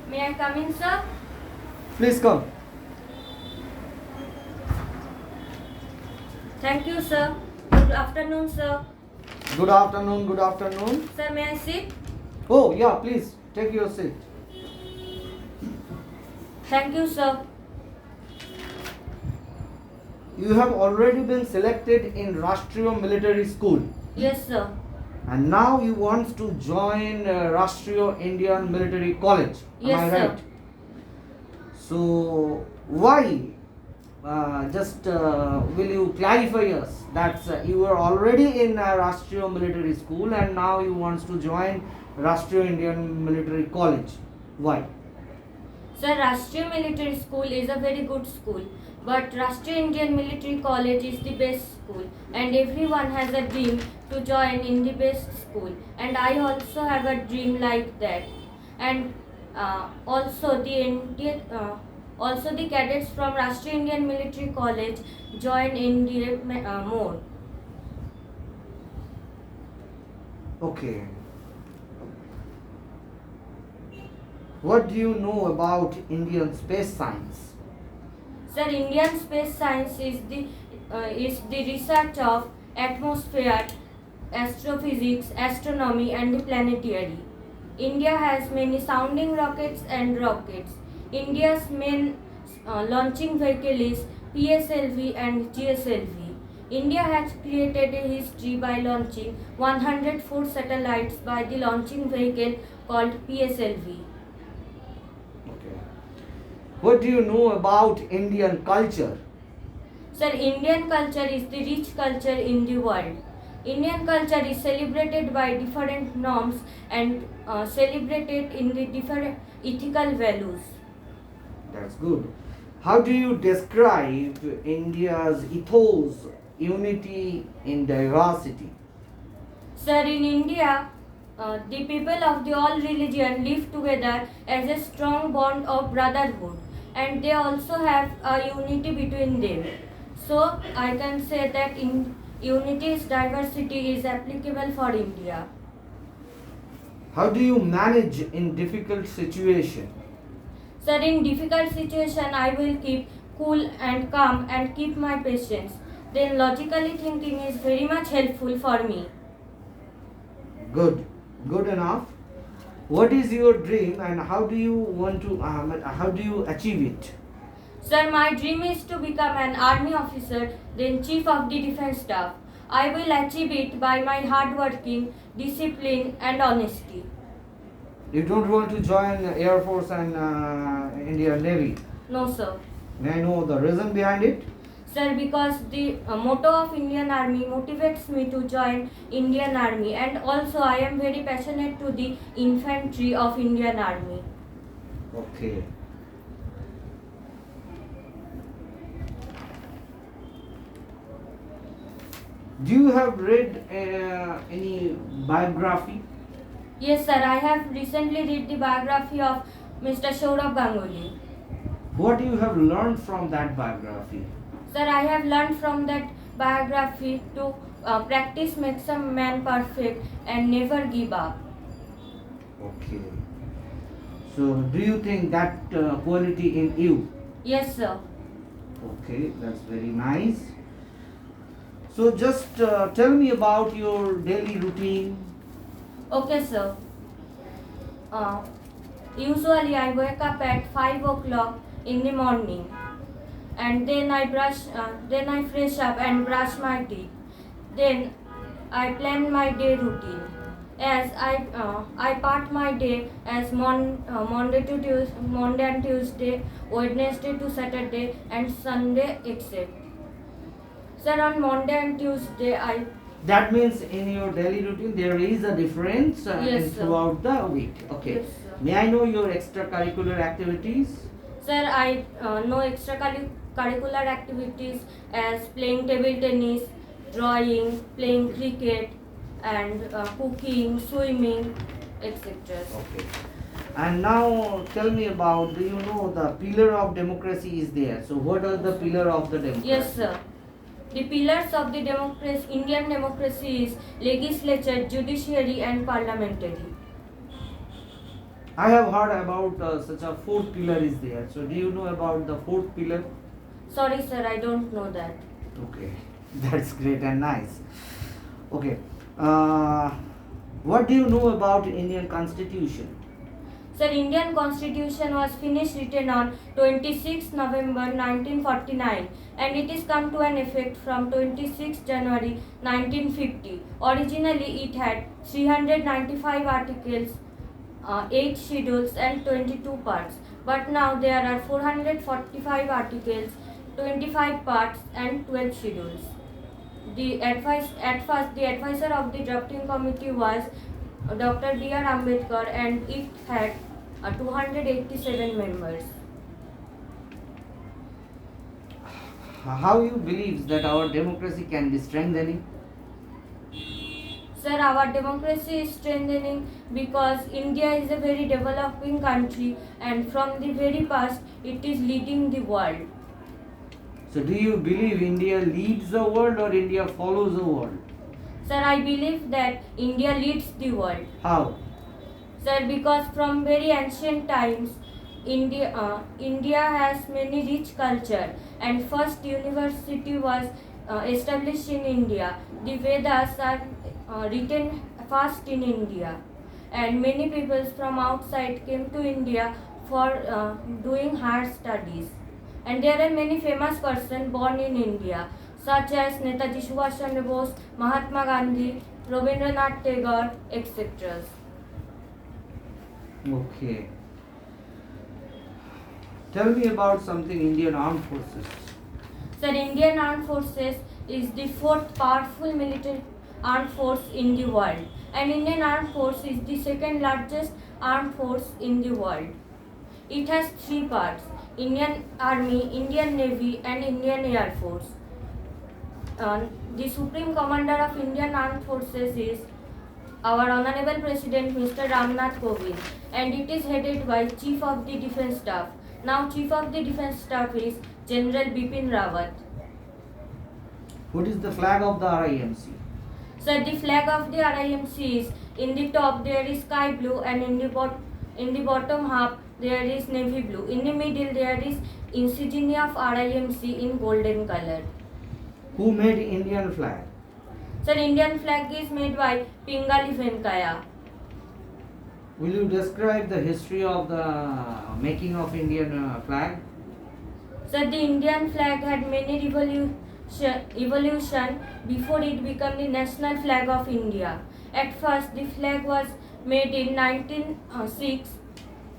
May I come in, sir? Please come. Thank you, sir. Good afternoon, sir. Good afternoon, good afternoon. Sir, may I sit? Oh, yeah, please take your seat. Thank you, sir. You have already been selected in Rashtriya Military School Yes, sir. and now you want to join Rashtriya Indian Military College. Yes, Am I sir. right? So, why? Just will you clarify us that you were already in Rashtriya Military School and now you want to join Rashtriya Indian Military College? Why? Sir, Rashtriya Military School is a very good school, but Rashtriya Indian Military College is the best school, and everyone has a dream to join in the best school, and I also have a dream like that, and also the cadets from Rashtriya Indian Military College join in more. Okay. What do you know about Indian space science? Sir, Indian space science is the research of atmosphere, astrophysics, astronomy, and the planetary. India has many sounding rockets and rockets. India's main launching vehicle is PSLV and GSLV. India has created a history by launching 104 satellites by the launching vehicle called PSLV. Okay. What do you know about Indian culture? Sir, Indian culture is the rich culture in the world. Indian culture is celebrated by different norms and celebrated in the different ethical values. That's good. How do you describe India's ethos, unity in diversity? Sir, in India, the people of the all religion live together as a strong bond of brotherhood, and they also have a unity between them. So I can say that in unity's diversity is applicable for India. How do you manage in difficult situation? Sir, in difficult situation, I will keep cool and calm and keep my patience. Then logically thinking is very much helpful for me. Good. Good enough. What is your dream and how do you want to how do you achieve it? Sir, my dream is to become an army officer, then chief of the defense staff. I will achieve it by my hard working, discipline and honesty. You don't want to join Air Force and Indian Navy. No, sir. May I know the reason behind it? Sir, because the motto of Indian Army motivates me to join Indian Army, and also I am very passionate to the infantry of Indian Army. Okay. Do you have read any biography? Yes, sir. I have recently read the biography of Mr. Saurabh Ganguly. What you have learned from that biography? Sir, I have learned from that biography to practice makes a man perfect and never give up. Okay. So, do you think that quality in you? Yes, sir. Okay, that's very nice. So, just tell me about your daily routine. Okay, sir. Uh, Usually, I wake up at 5 o'clock in the morning, and then I fresh up and brush my teeth. Then I plan my day routine. As I part my day as Monday and Tuesday, Wednesday to Saturday, and Sunday except. Sir, on Monday and Tuesday, I That means in your daily routine there is a difference Yes, in sir. throughout the week. Okay. Yes, sir. May I know your extracurricular activities? Sir, I know extracurricular activities as playing table tennis, drawing, playing cricket, and cooking, swimming, etc. Okay. And now tell me about, do you know the pillar of democracy is there? So what are the pillar of the democracy? Yes, sir. The pillars of the Indian democracy is legislature, judiciary, and parliamentary. I have heard about such a fourth pillar is there. So do you know about the fourth pillar? Sorry, sir, I don't know that. Okay, that's great and nice. Okay, uh, what do you know about Indian Constitution? Sir, Indian Constitution was finished written on 26 November 1949 and it is come to an effect from 26 January 1950. Originally it had 395 articles, 8 schedules and 22 parts. But now there are 445 articles, 25 parts and 12 schedules. At first the advisor of the drafting committee was Dr. B.R. Ambedkar and it had 287 members. How you believe that our democracy can be strengthening? Sir, our democracy is strengthening because India is a very developing country and from the very past it is leading the world. So do you believe India leads the world or India follows the world? Sir, I believe that India leads the world. How? Sir, because from very ancient times, India has many rich culture and first university was established in India. The Vedas are written first in India and many people from outside came to India for doing higher studies. And there are many famous persons born in India such as Netaji Subhash Chandra Bose, Mahatma Gandhi, Rabindranath Tagore, etc. Okay. Tell me about something Indian Armed Forces. Sir, Indian Armed Forces is the fourth powerful military armed force in the world and Indian Armed Force is the second largest armed force in the world. It has three parts: Indian Army, Indian Navy and Indian Air Force. The Supreme Commander of Indian Armed Forces is our Honorable President Mr. Ramnath Kovind and it is headed by Chief of the Defence Staff. Now Chief of the Defence Staff is General Bipin Rawat. What is the flag of the RIMC? Sir, the flag of the RIMC is in the top there is sky blue and in the bottom half there is navy blue. In the middle there is insignia of RIMC in golden color. Who made Indian flag? Sir, Indian flag is made by Pingali Venkaya. Will you describe the history of the making of Indian flag? Sir, the Indian flag had many evolution before it became the national flag of India. At first, the flag was made in 1906.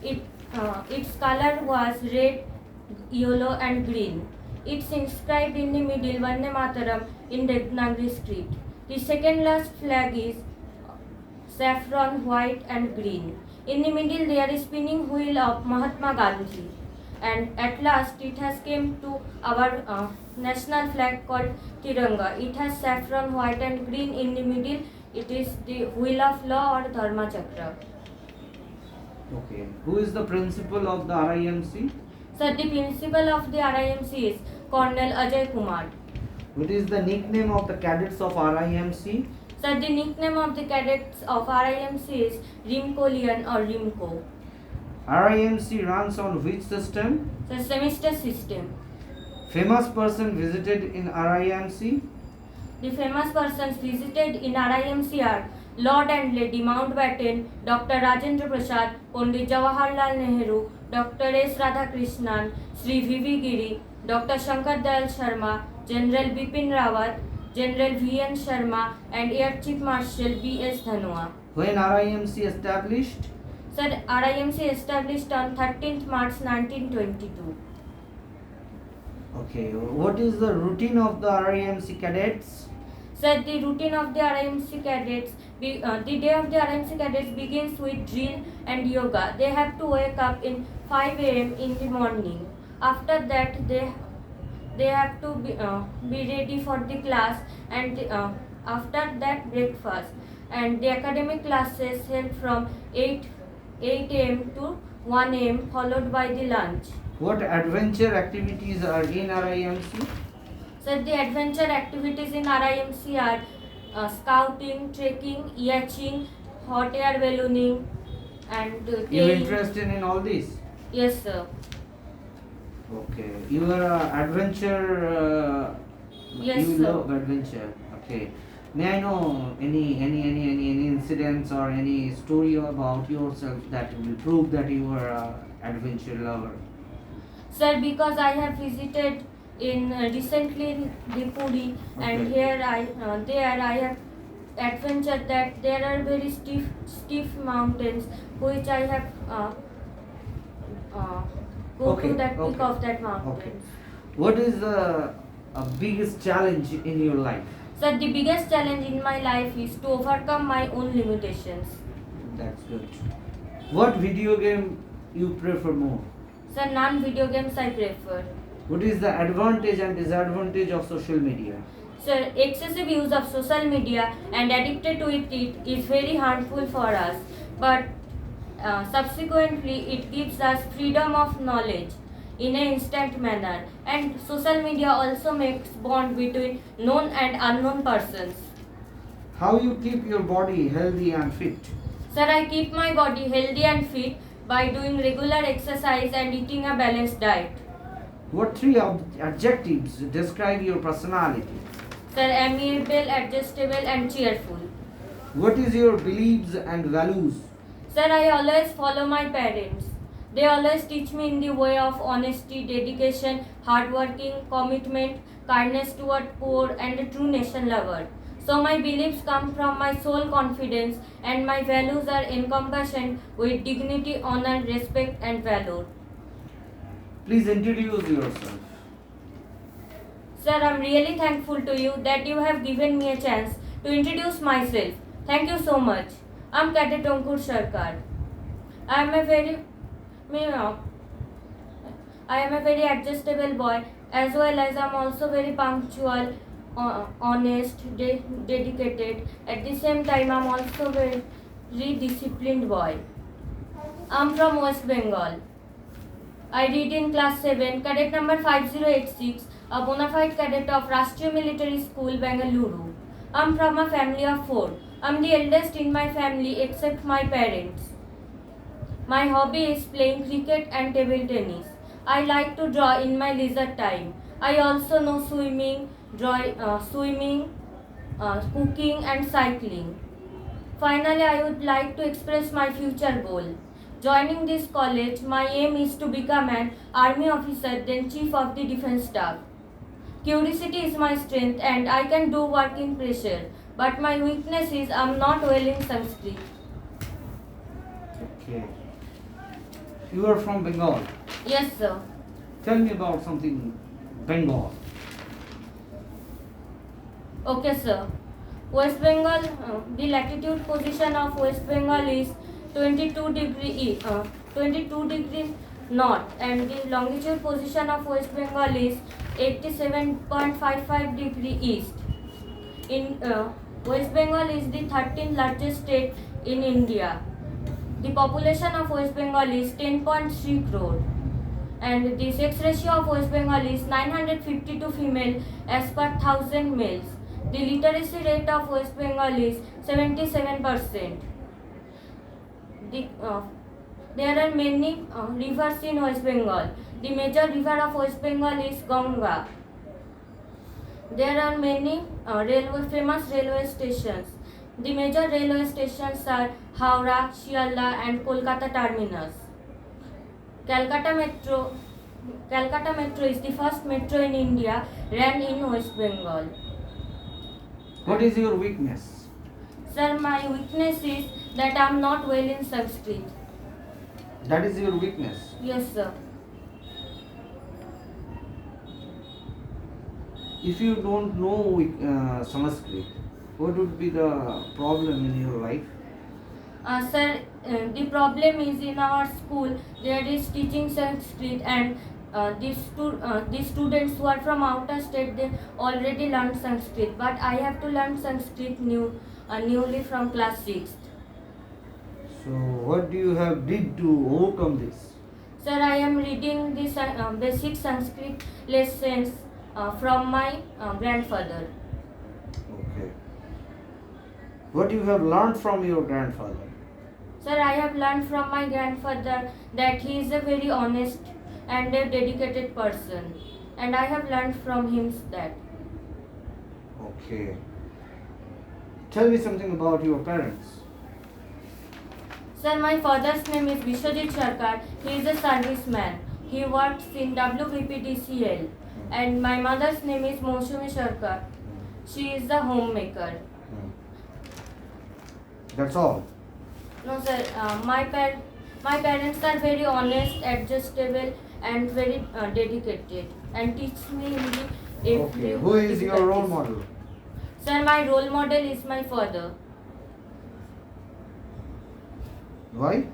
Its color was red, yellow and green. It's inscribed in the middle Vande Mataram in Devanagari script. The second last flag is saffron, white and green. In the middle there is spinning wheel of Mahatma Gandhi. And at last it has came to our national flag called Tiranga. It has saffron, white and green in the middle. It is the wheel of law or Dharma Chakra. Okay. Who is the principal of the RIMC? Sir, the principal of the RIMC is Colonel Ajay Kumar. What is the nickname of the cadets of RIMC? Sir, the nickname of the cadets of RIMC is Rimkolian or Rimco. RIMC runs on which system? Sir, semester system. Famous person visited in RIMC? The famous persons visited in RIMC are Lord and Lady Mountbatten, Dr. Rajendra Prasad, Pandit Jawaharlal Nehru, Dr. S. Radhakrishnan, Sri V.V. Giri, Dr. Shankar Dayal Sharma, General Bipin Rawat, General V.N. Sharma and Air Chief Marshal B.S. Dhanua. When RIMC established? Sir, RIMC established on 13th March 1922. Okay. What is the routine of the RIMC cadets? Sir, the routine of the RIMC cadets, the day of the RIMC cadets begins with drill and yoga. They have to wake up in 5 a.m. in the morning. After that, they have to be ready for the class and after that breakfast. And the academic classes held from 8 a.m. to 1 a.m. followed by the lunch. What adventure activities are in RIMC? So the adventure activities in RIMC are scouting, trekking, yachting, hot air ballooning, and You playing. interested in all this? Yes, sir. Okay. You are adventure. Yes, You sir. love adventure. Okay. May I know any incidents or any story about yourself that will prove that you are a adventure lover? Sir, because I have visited in recently in the Puri, and Okay. here there I have adventured that there are very steep mountains which I have uh, go Okay, to that peak okay, of that okay. mountains. What is the biggest challenge in your life? Sir, the biggest challenge in my life is to overcome my own limitations. That's good. What video game you prefer more? Sir, non-video games I prefer. What is the advantage and disadvantage of social media? Sir, excessive use of social media and addicted to it is very harmful for us. But subsequently, it gives us freedom of knowledge in an instant manner. And social media also makes bond between known and unknown persons. How you keep your body healthy and fit? Sir, I keep my body healthy and fit by doing regular exercise and eating a balanced diet. What three adjectives describe your personality? Sir, amiable, adjustable, and cheerful. What is your beliefs and values? Sir, I always follow my parents. They always teach me in the way of honesty, dedication, hardworking, commitment, kindness toward poor, and a true nation lover. So my beliefs come from my soul confidence, and my values are encompassed with dignity, honor, respect, and valor. Please introduce yourself. Sir, I'm really thankful to you that you have given me a chance to introduce myself. Thank you so much. I'm Cadet Ankur Sarkar. I am a very I am a very adjustable boy, as well as I'm also very punctual, honest, dedicated. At the same time, I'm also very disciplined boy. I'm from West Bengal. I read in class 7, cadet number 5086, a bona fide cadet of Rashtriya Military School, Bengaluru. I'm from a family of 4. I'm the eldest in my family except my parents. My hobby is playing cricket and table tennis. I like to draw in my leisure time. I also know swimming, cooking, and cycling. Finally, I would like to express my future goal. Joining this college, my aim is to become an army officer, then chief of the defense staff. Curiosity is my strength and I can do work in pressure. But my weakness is I am not well in Sanskrit. Okay. You are from Bengal. Yes, sir. Tell me about something Bengal. Okay, sir. West Bengal, the latitude position of West Bengal is 22 degree north, and the longitude position of West Bengal is 87.55 degree east. In West Bengal is the 13th largest state in India. The population of West Bengal is 10.3 crore, and the sex ratio of West Bengal is 952 female as per 1000 males. The literacy rate of West Bengal is 77%. There are many rivers in West Bengal. The major river of West Bengal is Ganga. There are many famous railway stations. The major railway stations are Howrah, Shialda, and Kolkata terminus. Calcutta Metro is the first metro in India ran in West Bengal. What is your weakness? Sir, my weakness is that I am not well in Sanskrit. That is your weakness. Yes, sir. If you don't know Sanskrit, what would be the problem in your life? Sir, the problem is in our school there is teaching Sanskrit, and the students who are from outer state, they already learned Sanskrit, but I have to learn Sanskrit newly from class 6th. So what do you have did to overcome this? Sir, I am reading the basic Sanskrit lessons from my grandfather. Okay. What you have learned from your grandfather? Sir, I have learned from my grandfather that he is a very honest and a dedicated person, and I have learned from him that. Okay. Tell me something about your parents. Sir, my father's name is Vishwajit Sarkar. He is a serviceman. He works in WBPDCL. And my mother's name is Moshumi Sarkar. She is the homemaker. That's all. No, sir. My parents are very honest, adjustable, and very dedicated, and teach me Hindi. Okay. Who is your role model? Sir, my role model is my father. Why?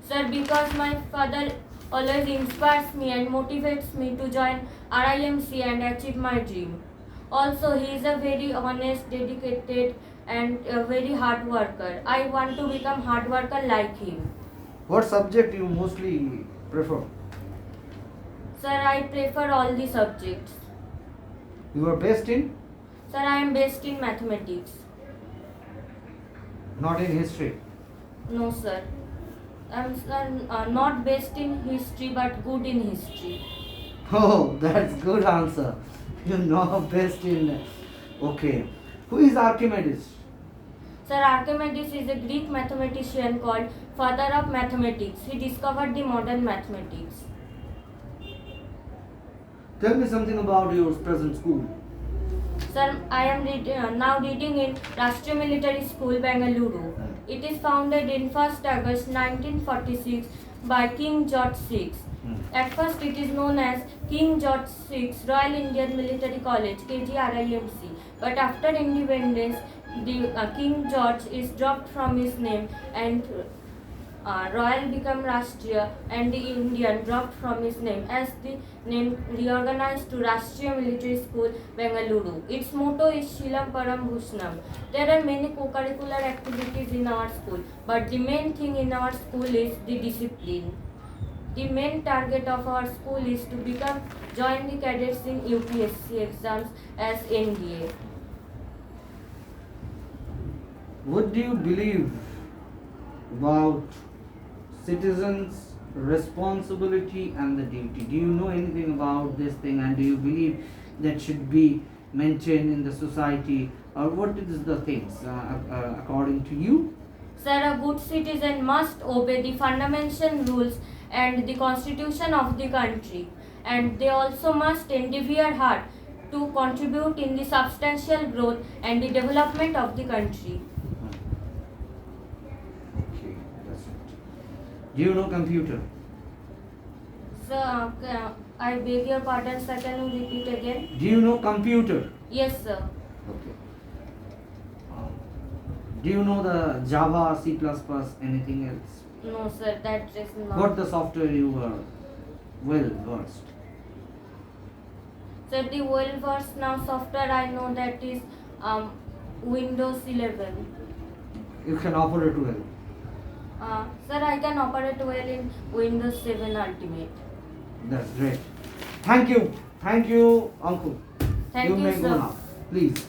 Sir, because my father always inspires me and motivates me to join RIMC and achieve my dream. Also, he is a very honest, dedicated, and a very hard worker. I want to become hard worker like him. What subject you mostly prefer? Sir, I prefer all the subjects. You are best in? Sir, I am best in mathematics. Not in history. No, sir. I am not best in history but good in history. Oh, that's good answer. You know best in. Okay. Who is Archimedes? Sir, Archimedes is a Greek mathematician called father of mathematics. He discovered the modern mathematics. Tell me something about your present school. Sir, I am now reading in Rashtriya Military School, Bengaluru. It is founded in 1st August 1946 by King George VI. At first it is known as King George VI Royal Indian Military College, KGRIMC. But after independence, the King George is dropped from his name and Royal become Rashtriya and the Indian dropped from his name as the name reorganized to Rashtriya Military School, Bengaluru. Its motto is Shilam Param Bhushnam. There are many co-curricular activities in our school, but the main thing in our school is the discipline. The main target of our school is to join the cadets in UPSC exams as NDA. What do you believe about citizens' responsibility and the duty? Do you know anything about this thing, and do you believe that should be maintained in the society, or what is the things according to you? Sir, a good citizen must obey the fundamental rules and the constitution of the country, and they also must endeavor hard to contribute in the substantial growth and the development of the country. Okay, that's it. Do you know computer? Sir, I beg your pardon, sir, can you repeat again? Do you know computer? Yes, sir. Okay. Do you know the Java, C++, anything else? No, sir, that is not. What the software you were well versed? Sir, the well-versed now software I know that is Windows 11. You can operate well. Sir, I can operate well in Windows 7 Ultimate. That's great. Thank you, uncle. Thank you you, may sir. go now, please.